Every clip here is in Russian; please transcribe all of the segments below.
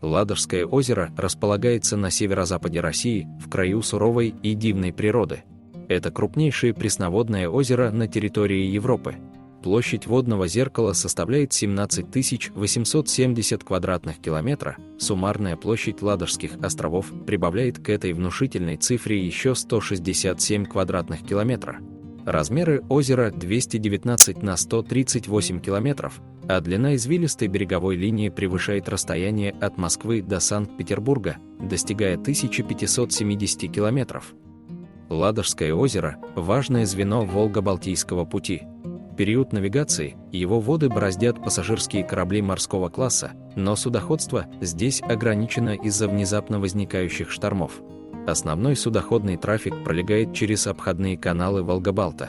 Ладожское озеро располагается на северо-западе России, в краю суровой и дивной природы. Это крупнейшее пресноводное озеро на территории Европы. Площадь водного зеркала составляет 17 870 квадратных километра, суммарная площадь Ладожских островов прибавляет к этой внушительной цифре еще 167 квадратных километра. Размеры озера 219 на 138 километров, а длина извилистой береговой линии превышает расстояние от Москвы до Санкт-Петербурга, достигая 1570 километров. Ладожское озеро – важное звено Волго-Балтийского пути. В период навигации его воды бороздят пассажирские корабли морского класса, но судоходство здесь ограничено из-за внезапно возникающих штормов. Основной судоходный трафик пролегает через обходные каналы Волга-Балта.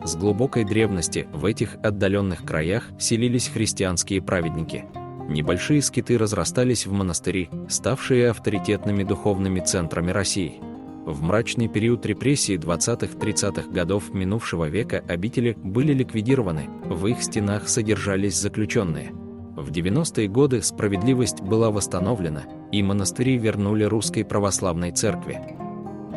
С глубокой древности в этих отдаленных краях селились христианские праведники. Небольшие скиты разрастались в монастыри, ставшие авторитетными духовными центрами России. В мрачный период репрессий 20-30-х годов минувшего века обители были ликвидированы, в их стенах содержались заключенные. В 90-е годы справедливость была восстановлена, и монастыри вернули Русской Православной Церкви.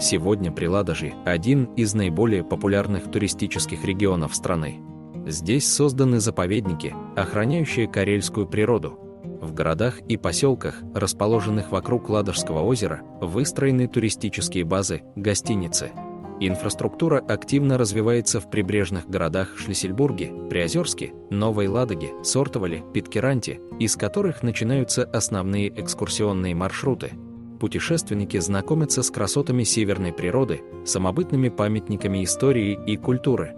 Сегодня Приладожье – один из наиболее популярных туристических регионов страны. Здесь созданы заповедники, охраняющие карельскую природу. В городах и поселках, расположенных вокруг Ладожского озера, выстроены туристические базы, гостиницы. Инфраструктура активно развивается в прибрежных городах Шлиссельбурге, Приозерске, Новой Ладоге, Сортовале, Питкяранте, из которых начинаются основные экскурсионные маршруты. Путешественники знакомятся с красотами северной природы, самобытными памятниками истории и культуры.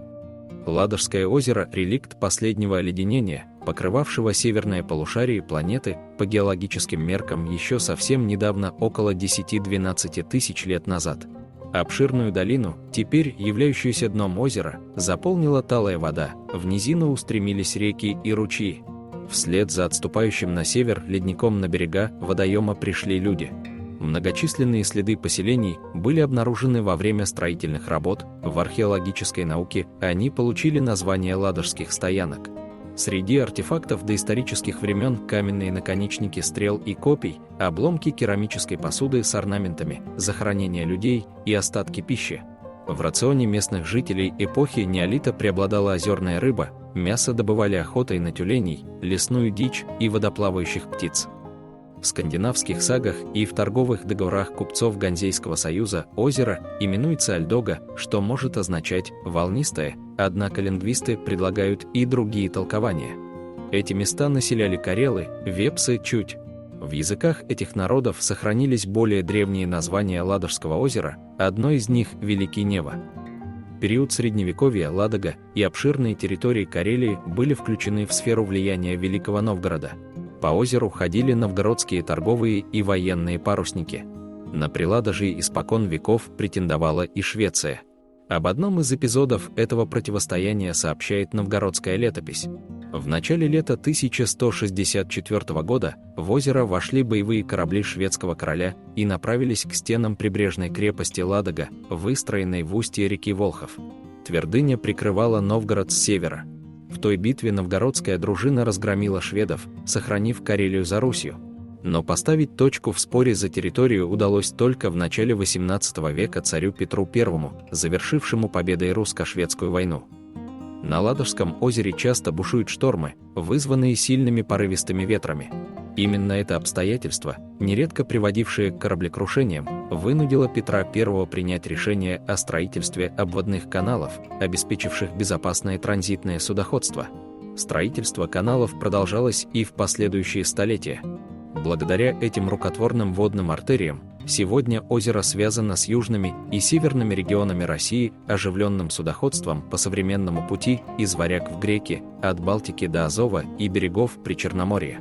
Ладожское озеро – реликт последнего оледенения, покрывавшего северное полушарие планеты по геологическим меркам еще совсем недавно, около 10-12 тысяч лет назад. Обширную долину, теперь являющуюся дном озера, заполнила талая вода, в низину устремились реки и ручьи. Вслед за отступающим на север ледником на берега водоема пришли люди. Многочисленные следы поселений были обнаружены во время строительных работ, в археологической науке они получили название ладожских стоянок. Среди артефактов доисторических времен каменные наконечники стрел и копий, обломки керамической посуды с орнаментами, захоронения людей и остатки пищи. В рационе местных жителей эпохи неолита преобладала озерная рыба, мясо добывали охотой на тюленей, лесную дичь и водоплавающих птиц. В скандинавских сагах и в торговых договорах купцов Ганзейского союза озеро именуется Альдога, что может означать «волнистое», однако лингвисты предлагают и другие толкования. Эти места населяли карелы, вепсы, чуть. В языках этих народов сохранились более древние названия Ладожского озера, одно из них – Великий Нева. В период Средневековья Ладога и обширные территории Карелии были включены в сферу влияния Великого Новгорода. По озеру ходили новгородские торговые и военные парусники. На Приладожье испокон веков претендовала и Швеция. Об одном из эпизодов этого противостояния сообщает новгородская летопись. В начале лета 1164 года в озеро вошли боевые корабли шведского короля и направились к стенам прибрежной крепости Ладога, выстроенной в устье реки Волхов. Твердыня прикрывала Новгород с севера. В той битве новгородская дружина разгромила шведов, сохранив Карелию за Русью. Но поставить точку в споре за территорию удалось только в начале XVIII века царю Петру I, завершившему победой русско-шведскую войну. На Ладожском озере часто бушуют штормы, вызванные сильными порывистыми ветрами. Именно это обстоятельство, нередко приводившее к кораблекрушениям, вынудило Петра I принять решение о строительстве обводных каналов, обеспечивших безопасное транзитное судоходство. Строительство каналов продолжалось и в последующие столетия. Благодаря этим рукотворным водным артериям сегодня озеро связано с южными и северными регионами России оживленным судоходством по современному пути из Варяг в Греки, от Балтики до Азова и берегов Причерноморья.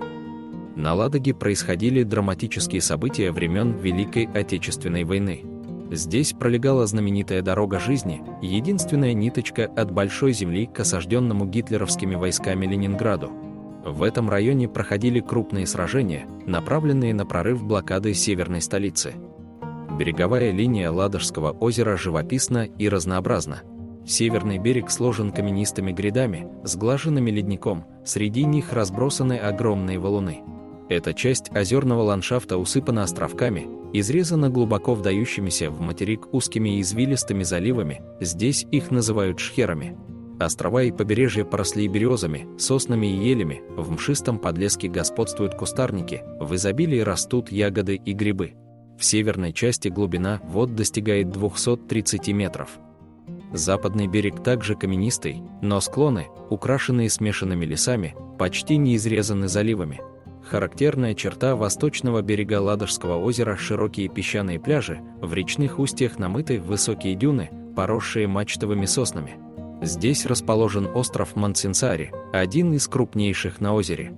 На Ладоге происходили драматические события времен Великой Отечественной войны. Здесь пролегала знаменитая дорога жизни, единственная ниточка от Большой земли к осажденному гитлеровскими войсками Ленинграду. В этом районе проходили крупные сражения, направленные на прорыв блокады северной столицы. Береговая линия Ладожского озера живописна и разнообразна. Северный берег сложен каменистыми грядами, сглаженными ледником, среди них разбросаны огромные валуны. Эта часть озерного ландшафта усыпана островками, изрезана глубоко вдающимися в материк узкими и извилистыми заливами, здесь их называют шхерами. Острова и побережья поросли березами, соснами и елями, в мшистом подлеске господствуют кустарники, в изобилии растут ягоды и грибы. В северной части глубина вод достигает 230 метров. Западный берег также каменистый, но склоны, украшенные смешанными лесами, почти не изрезаны заливами. Характерная черта восточного берега Ладожского озера – широкие песчаные пляжи, в речных устьях намыты высокие дюны, поросшие мачтовыми соснами. Здесь расположен остров Мансинсари, один из крупнейших на озере.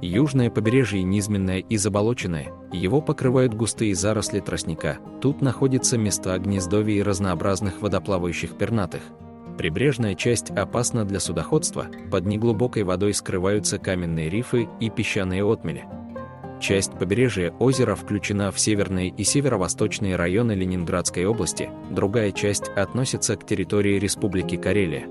Южное побережье низменное и заболоченное, его покрывают густые заросли тростника, тут находятся места гнездовий разнообразных водоплавающих пернатых. Прибрежная часть опасна для судоходства, под неглубокой водой скрываются каменные рифы и песчаные отмели. Часть побережья озера включена в северные и северо-восточные районы Ленинградской области, другая часть относится к территории Республики Карелия.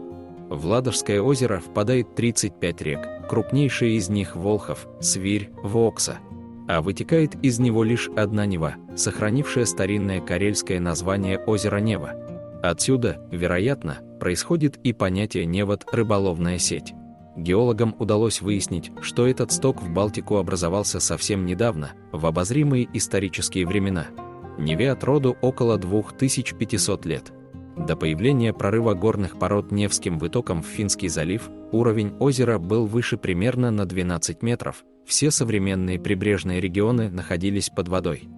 В Ладожское озеро впадает 35 рек, крупнейшие из них Волхов, Свирь, Вокса. А вытекает из него лишь одна Нева, сохранившая старинное карельское название озера Нева. Отсюда, вероятно, происходит и понятие невод «рыболовная сеть». Геологам удалось выяснить, что этот сток в Балтику образовался совсем недавно, в обозримые исторические времена. Неве от роду около 2500 лет. До появления прорыва горных пород Невским вытоком в Финский залив уровень озера был выше примерно на 12 метров, все современные прибрежные регионы находились под водой.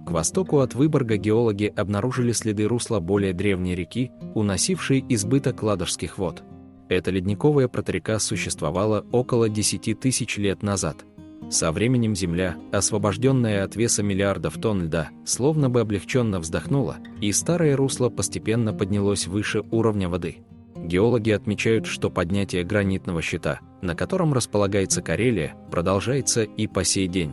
К востоку от Выборга геологи обнаружили следы русла более древней реки, уносившей избыток ладожских вод. Эта ледниковая проторека существовала около 10 тысяч лет назад. Со временем Земля, освобожденная от веса миллиардов тонн льда, словно бы облегченно вздохнула, и старое русло постепенно поднялось выше уровня воды. Геологи отмечают, что поднятие гранитного щита, на котором располагается Карелия, продолжается и по сей день.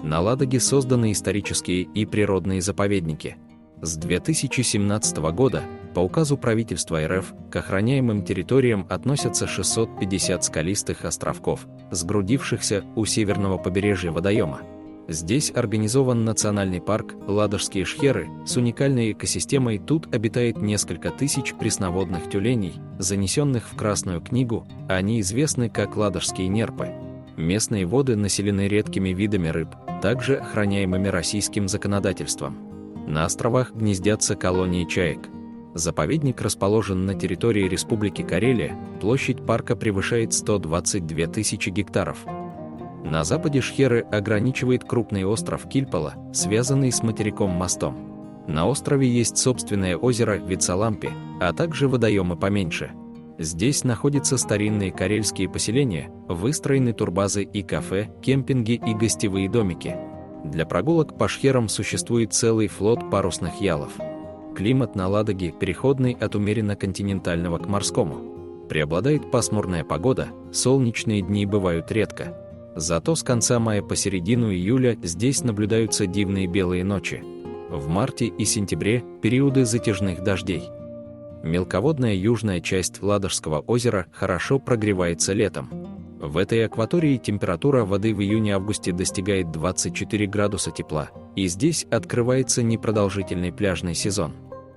На Ладоге созданы исторические и природные заповедники. С 2017 года, по указу правительства РФ, к охраняемым территориям относятся 650 скалистых островков, сгрудившихся у северного побережья водоема. Здесь организован национальный парк «Ладожские шхеры» с уникальной экосистемой. Тут обитает несколько тысяч пресноводных тюленей, занесенных в Красную книгу, они известны как ладожские нерпы. Местные воды населены редкими видами рыб, также охраняемыми российским законодательством. На островах гнездятся колонии чаек. Заповедник расположен на территории Республики Карелия, площадь парка превышает 122 тысячи гектаров. На западе шхеры ограничивает крупный остров Кильпала, связанный с материком мостом. На острове есть собственное озеро Вицалампи, а также водоемы поменьше. Здесь находятся старинные карельские поселения, выстроены турбазы и кафе, кемпинги и гостевые домики. Для прогулок по шхерам существует целый флот парусных ялов. Климат на Ладоге переходный от умеренно-континентального к морскому. Преобладает пасмурная погода, солнечные дни бывают редко. Зато с конца мая по середину июля здесь наблюдаются дивные белые ночи. В марте и сентябре – периоды затяжных дождей. Мелководная южная часть Ладожского озера хорошо прогревается летом. В этой акватории температура воды в июне-августе достигает 24 градуса тепла, и здесь открывается непродолжительный пляжный сезон.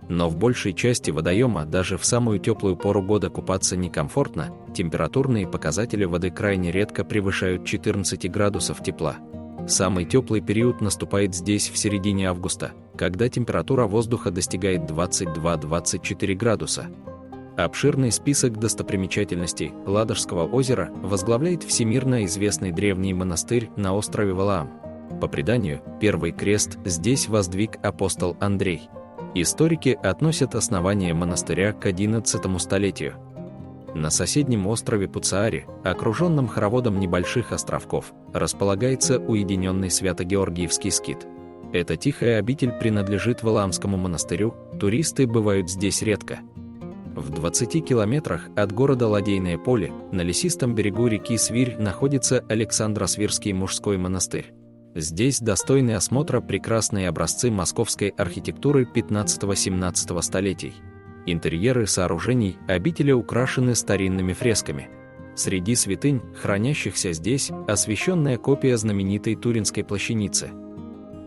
Но в большей части водоема даже в самую теплую пору года купаться некомфортно, температурные показатели воды крайне редко превышают 14 градусов тепла. Самый теплый период наступает здесь в середине августа, когда температура воздуха достигает 22-24 градуса. Обширный список достопримечательностей Ладожского озера возглавляет всемирно известный древний монастырь на острове Валаам. По преданию, первый крест здесь воздвиг апостол Андрей. Историки относят основание монастыря к XI столетию. На соседнем острове Пуцааре, окруженном хороводом небольших островков, располагается уединенный Свято-Георгиевский скит. Эта тихая обитель принадлежит Валаамскому монастырю, туристы бывают здесь редко. В 20 километрах от города Ладейное поле, на лесистом берегу реки Свирь, находится Александро-Свирский мужской монастырь. Здесь достойны осмотра прекрасные образцы московской архитектуры XV-XVII столетий. Интерьеры сооружений обители украшены старинными фресками. Среди святынь, хранящихся здесь, освященная копия знаменитой Туринской плащаницы.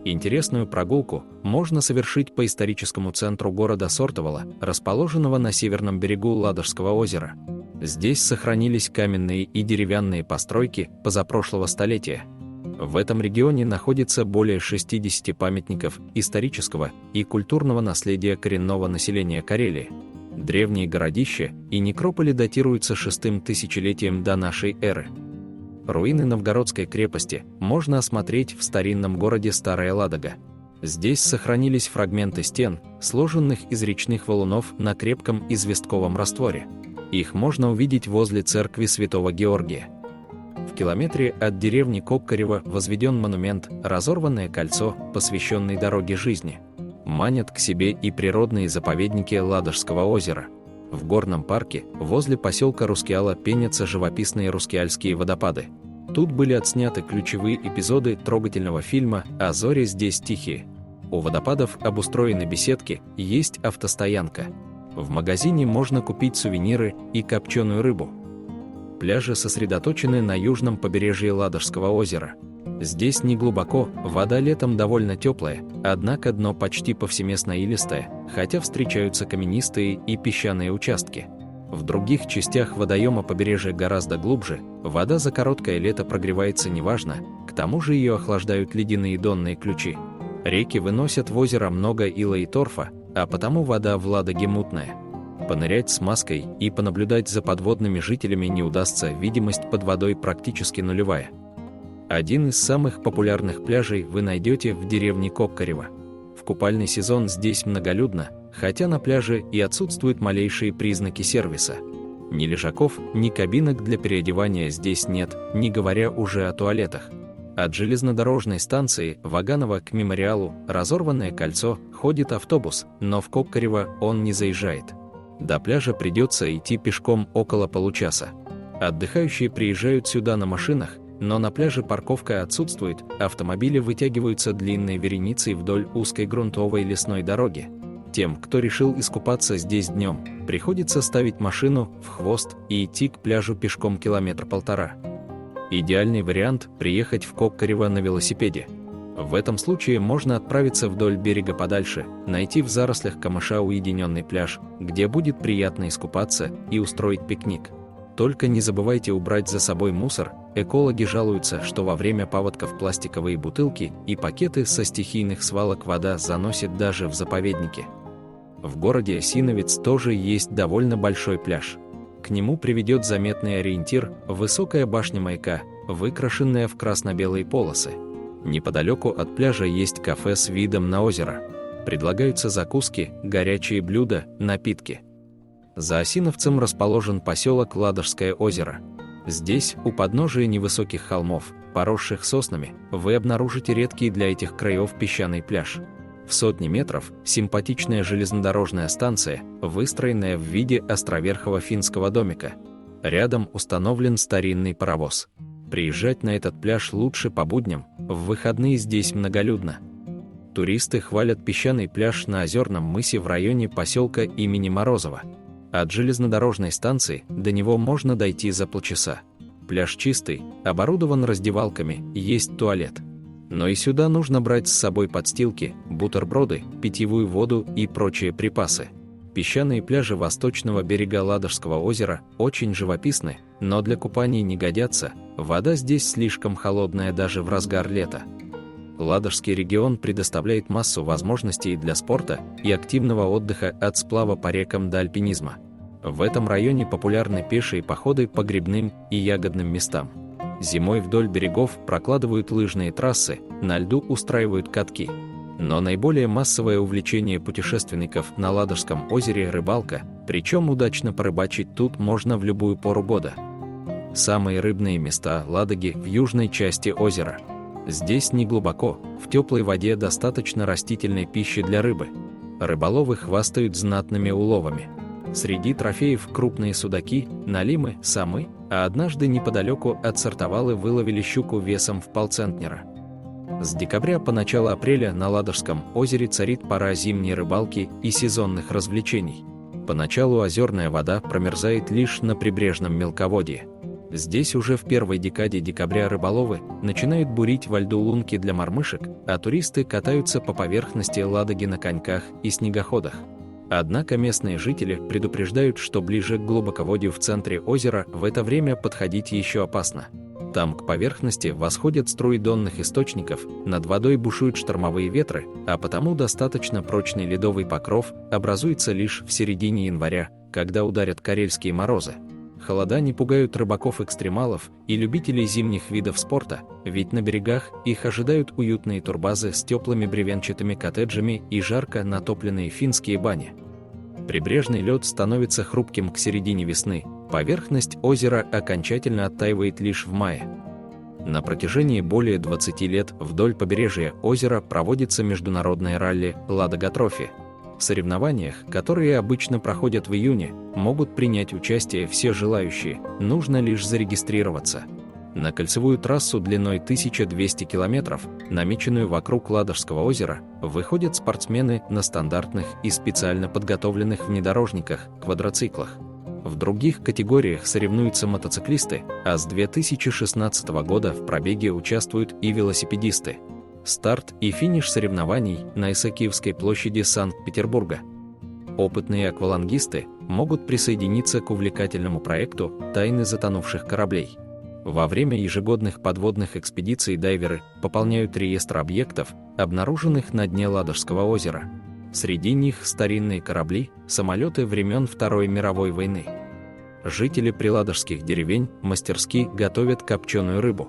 Интересную прогулку можно совершить по историческому центру города Сортовала, расположенного на северном берегу Ладожского озера. Здесь сохранились каменные и деревянные постройки позапрошлого столетия. В этом регионе находится более 60 памятников исторического и культурного наследия коренного населения Карелии. Древние городища и некрополи датируются шестым тысячелетием до нашей эры. Руины Новгородской крепости можно осмотреть в старинном городе Старая Ладога. Здесь сохранились фрагменты стен, сложенных из речных валунов на крепком известковом растворе. Их можно увидеть возле церкви Святого Георгия. В километре от деревни Коккарево возведен монумент «Разорванное кольцо», посвященный дороге жизни. Манят к себе и природные заповедники Ладожского озера. В горном парке, возле поселка Рускеала, пенятся живописные рускеальские водопады. Тут были отсняты ключевые эпизоды трогательного фильма «А зори здесь тихие». У водопадов обустроены беседки, есть автостоянка. В магазине можно купить сувениры и копченую рыбу. Пляжи сосредоточены на южном побережье Ладожского озера. Здесь не глубоко, вода летом довольно теплая, однако дно почти повсеместно илистое, хотя встречаются каменистые и песчаные участки. В других частях водоема побережья гораздо глубже, вода за короткое лето прогревается неважно, к тому же ее охлаждают ледяные донные ключи. Реки выносят в озеро много ила и торфа, а потому вода в Ладоге мутная. Понырять с маской и понаблюдать за подводными жителями не удастся, видимость под водой практически нулевая. Один из самых популярных пляжей вы найдете в деревне Коккарево. В купальный сезон здесь многолюдно, хотя на пляже и отсутствуют малейшие признаки сервиса. Ни лежаков, ни кабинок для переодевания здесь нет, не говоря уже о туалетах. От железнодорожной станции Ваганово к мемориалу «Разорванное кольцо» ходит автобус, но в Коккарево он не заезжает. До пляжа придется идти пешком около получаса. Отдыхающие приезжают сюда на машинах, но на пляже парковка отсутствует, автомобили вытягиваются длинной вереницей вдоль узкой грунтовой лесной дороги. Тем, кто решил искупаться здесь днем, приходится ставить машину в хвост и идти к пляжу пешком 1,5 километра. Идеальный вариант – приехать в Коккарево на велосипеде. В этом случае можно отправиться вдоль берега подальше, найти в зарослях камыша уединенный пляж, где будет приятно искупаться и устроить пикник. Только не забывайте убрать за собой мусор. Экологи жалуются, что во время паводков пластиковые бутылки и пакеты со стихийных свалок вода заносит даже в заповедники. В городе Осиновец тоже есть довольно большой пляж. К нему приведет заметный ориентир – высокая башня маяка, выкрашенная в красно-белые полосы. Неподалеку от пляжа есть кафе с видом на озеро. Предлагаются закуски, горячие блюда, напитки. За Осиновцем расположен поселок Ладожское озеро. Здесь, у подножия невысоких холмов, поросших соснами, вы обнаружите редкий для этих краев песчаный пляж. В сотни метров симпатичная железнодорожная станция, выстроенная в виде островерхого финского домика. Рядом установлен старинный паровоз. Приезжать на этот пляж лучше по будням, в выходные здесь многолюдно. Туристы хвалят песчаный пляж на Озерном мысе в районе поселка имени Морозова. От железнодорожной станции до него можно дойти за полчаса. Пляж чистый, оборудован раздевалками, есть туалет. Но и сюда нужно брать с собой подстилки, бутерброды, питьевую воду и прочие припасы. Песчаные пляжи восточного берега Ладожского озера очень живописны, но для купаний не годятся, вода здесь слишком холодная даже в разгар лета. Ладожский регион предоставляет массу возможностей для спорта и активного отдыха от сплава по рекам до альпинизма. В этом районе популярны пешие походы по грибным и ягодным местам. Зимой вдоль берегов прокладывают лыжные трассы, на льду устраивают катки. Но наиболее массовое увлечение путешественников на Ладожском озере – рыбалка, причем удачно порыбачить тут можно в любую пору года. Самые рыбные места Ладоги в южной части озера. Здесь не глубоко, в теплой воде достаточно растительной пищи для рыбы. Рыболовы хвастают знатными уловами. Среди трофеев крупные судаки, налимы, самы, а однажды неподалеку от Сортовалы выловили щуку весом в полцентнера. С декабря по начало апреля на Ладожском озере царит пора зимней рыбалки и сезонных развлечений. Поначалу озерная вода промерзает лишь на прибрежном мелководье. Здесь уже в первой декаде декабря рыболовы начинают бурить во льду лунки для мормышек, а туристы катаются по поверхности Ладоги на коньках и снегоходах. Однако местные жители предупреждают, что ближе к глубоководью в центре озера в это время подходить еще опасно. Там к поверхности восходят струи донных источников, над водой бушуют штормовые ветры, а потому достаточно прочный ледовый покров образуется лишь в середине января, когда ударят карельские морозы. Холода не пугают рыбаков-экстремалов и любителей зимних видов спорта, ведь на берегах их ожидают уютные турбазы с теплыми бревенчатыми коттеджами и жарко натопленные финские бани. Прибрежный лед становится хрупким к середине весны, поверхность озера окончательно оттаивает лишь в мае. На протяжении более 20 лет вдоль побережья озера проводится международное ралли «Ладога Трофи». В соревнованиях, которые обычно проходят в июне, могут принять участие все желающие, нужно лишь зарегистрироваться. На кольцевую трассу длиной 1200 километров, намеченную вокруг Ладожского озера, выходят спортсмены на стандартных и специально подготовленных внедорожниках, квадроциклах. В других категориях соревнуются мотоциклисты, а с 2016 года в пробеге участвуют и велосипедисты. Старт и финиш соревнований на Исаакиевской площади Санкт-Петербурга. Опытные аквалангисты могут присоединиться к увлекательному проекту «Тайны затонувших кораблей». Во время ежегодных подводных экспедиций дайверы пополняют реестр объектов, обнаруженных на дне Ладожского озера. Среди них старинные корабли, самолеты времен Второй мировой войны. Жители приладожских деревень мастерски готовят копченую рыбу.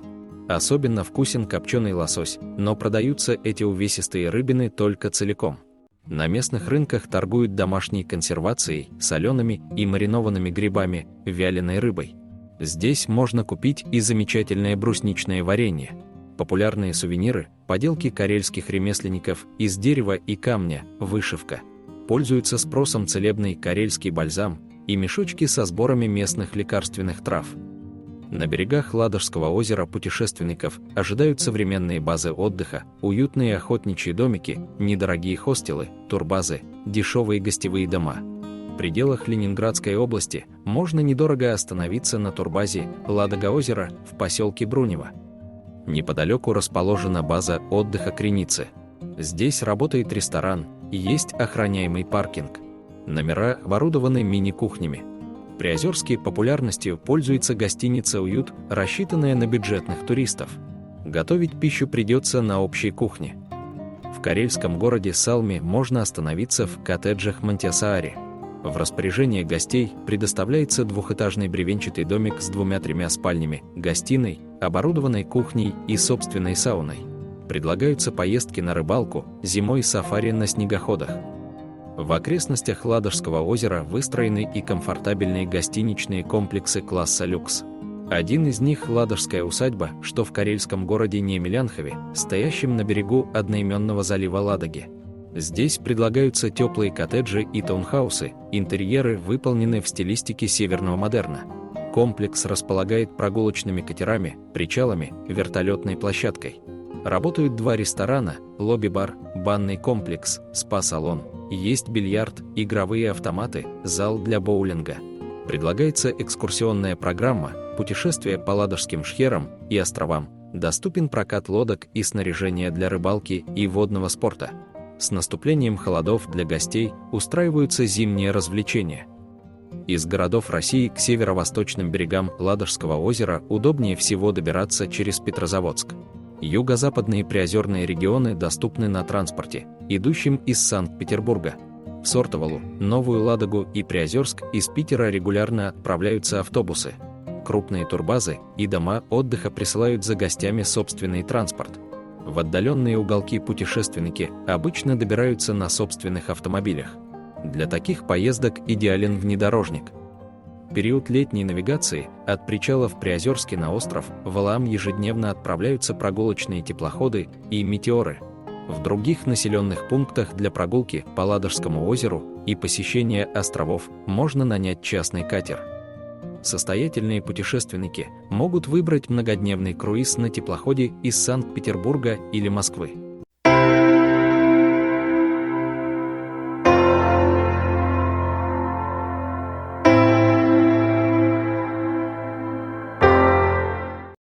Особенно вкусен копченый лосось, но продаются эти увесистые рыбины только целиком. На местных рынках торгуют домашней консервацией, солеными и маринованными грибами, вяленой рыбой. Здесь можно купить и замечательное брусничное варенье. Популярные сувениры, поделки карельских ремесленников из дерева и камня, вышивка. Пользуются спросом целебный карельский бальзам и мешочки со сборами местных лекарственных трав. На берегах Ладожского озера путешественников ожидают современные базы отдыха, уютные охотничьи домики, недорогие хостелы, турбазы, дешевые гостевые дома. В пределах Ленинградской области можно недорого остановиться на турбазе Ладога-озера в поселке Брунево. Неподалеку расположена база отдыха Креницы. Здесь работает ресторан и есть охраняемый паркинг. Номера оборудованы мини-кухнями. В Приозерске популярностью пользуется гостиница «Уют», рассчитанная на бюджетных туристов. Готовить пищу придется на общей кухне. В карельском городе Салме можно остановиться в коттеджах Монтесааре. В распоряжение гостей предоставляется двухэтажный бревенчатый домик с 2-3 спальнями, гостиной, оборудованной кухней и собственной сауной. Предлагаются поездки на рыбалку, зимой сафари на снегоходах. В окрестностях Ладожского озера выстроены и комфортабельные гостиничные комплексы класса люкс. Один из них – Ладожская усадьба, что в карельском городе Немелянхове, стоящем на берегу одноименного залива Ладоги. Здесь предлагаются теплые коттеджи и таунхаусы, интерьеры выполнены в стилистике северного модерна. Комплекс располагает прогулочными катерами, причалами, вертолетной площадкой. Работают 2 ресторана, лобби-бар, банный комплекс, спа-салон, есть бильярд, игровые автоматы, зал для боулинга. Предлагается экскурсионная программа, путешествия по ладожским шхерам и островам, доступен прокат лодок и снаряжение для рыбалки и водного спорта. С наступлением холодов для гостей устраиваются зимние развлечения. Из городов России к северо-восточным берегам Ладожского озера удобнее всего добираться через Петрозаводск. Юго-западные приозерные регионы доступны на транспорте, идущем из Санкт-Петербурга. В Сортовалу, Новую Ладогу и Приозерск из Питера регулярно отправляются автобусы. Крупные турбазы и дома отдыха присылают за гостями собственный транспорт. В отдаленные уголки путешественники обычно добираются на собственных автомобилях. Для таких поездок идеален внедорожник. В период летней навигации от причала в Приозерске на остров Валаам ежедневно отправляются прогулочные теплоходы и метеоры. В других населенных пунктах для прогулки по Ладожскому озеру и посещения островов можно нанять частный катер. Состоятельные путешественники могут выбрать многодневный круиз на теплоходе из Санкт-Петербурга или Москвы.